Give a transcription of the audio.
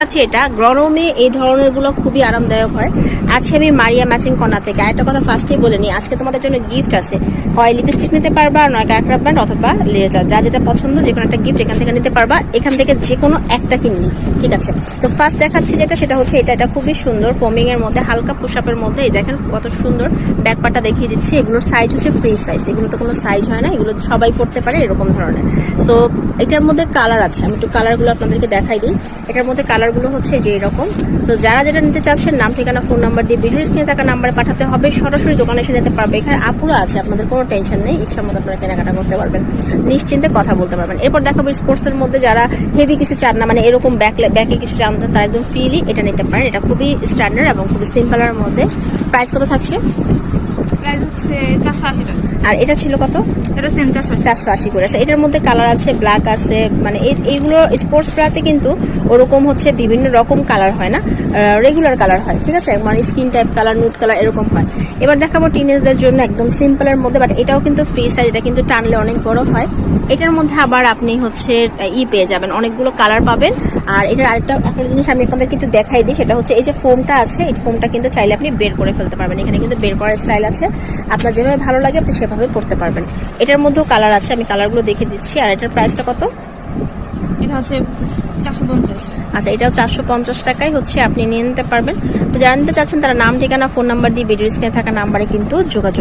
আচ্ছা, এটা গরমে এই ধরনের গুলো খুবই আরামদায়ক হয়। আজকে আমি মারিয়া ম্যাচিং কর্নার থেকে আরেকটা কথা ফার্স্টেই বলে নিই, আজকে তোমাদের জন্য গিফট আছে। হয় লিপস্টিক নিতে পারবা, নয় কাকড়া ব্যান্ড অথবা লেজার, যা যেটা পছন্দ যে কোনো একটা গিফট এখান থেকে নিতে পারবা। এখান থেকে যে কোনো একটা কিনলি, ঠিক আছে? তো ফার্স্ট দেখাচ্ছি যেটা, সেটা হচ্ছে এটা খুবই সুন্দর ফোমিং এর মধ্যে, হালকা পুশআপের মধ্যে। এই দেখেন কত সুন্দর ব্যাকপার্টটা দেখিয়ে দিচ্ছি। এগুলোর সাইজ হচ্ছে ফ্রি সাইজ, এগুলো তো কোনো সাইজ হয় না, এগুলো সবাই পড়তে পারে এরকম ধরনের। সো এটার মধ্যে কালার আছে, আমি একটু কালারগুলো আপনাদেরকে দেখাই দিই। এটার মধ্যে কালারগুলো হচ্ছে যে এরকম। তো যারা যেটা নিতে চাচ্ছেন নাম ঠিকানা ফোন নাম্বার দিয়ে ভিডিও স্ক্রিনে থাকা নাম্বারে পাঠাতে হবে। সরাসরি দোকানে এসে নিতে পারবে। এখানে আপুরা আছে, আপনাদের কোনো টেনশন নেই, ইচ্ছা মতো আপনারা কেনাকাটা করতে পারবেন, নিশ্চিন্তে কথা বলতে পারবেন। এরপর দেখাবো স্পোর্টসের মধ্যে যারা হেভি কিছু চান না, মানে এরকম ব্যাকে কিছু চান, তারা একদম ফ্রিলি এটা নিতে পারেন। এটা খুবই স্ট্যান্ডার্ড এবং খুবই সিম্পলের মধ্যে। প্রাইস কত থাকছে? প্রাইস হচ্ছে 480 টাকা। আর এটা ছিল কত? এটা সেম 480 করে। এটার মধ্যে কালার আছে, ব্ল্যাক আছে, মানে এইগুলো স্পোর্টস ব্রাতে কিন্তু ওরকম হচ্ছে বিভিন্ন রকম কালার হয় না, রেগুলার কালার হয়, ঠিক আছে? মানে skin type colour, nude colour এরকম হয়। এবার দেখাবো টিনেজদের জন্য একদম সিম্পলের মধ্যে, বাট এটাও কিন্তু ফ্রি সাইজ, এটা কিন্তু টানলে অনেক বড় হয়। এটার মধ্যে আবার আপনি হচ্ছে পেয়ে যাবেন, অনেকগুলো কালার পাবেন। আর এটার একটা জিনিস আমি আপনাদেরকে একটু দেখাই দিই, সেটা হচ্ছে এই যে ফোমটা আছে, এই ফোমটা কিন্তু চাইলে আপনি বের করে ফেলতে পারবেন। এখানে কিন্তু বের করার স্টাইল আছে, আপনার যেভাবে ভালো লাগে আপনি সেভাবে করতে পারবেন। এটার মধ্যেও কালার আছে, আমি কালারগুলো দেখে দিচ্ছি। আর এটার প্রাইসটা কত? এটা হচ্ছে 450। আচ্ছা, এটাও 450 টাকায় হচ্ছে আপনি নিয়ে নিতে পারবেন। তো যারা নিতে চাচ্ছেন তারা নাম ঠিকানা ফোন নাম্বার দিয়ে ভিডিও স্ক্রিনে থাকা নাম্বারে কিন্তু যোগাযোগ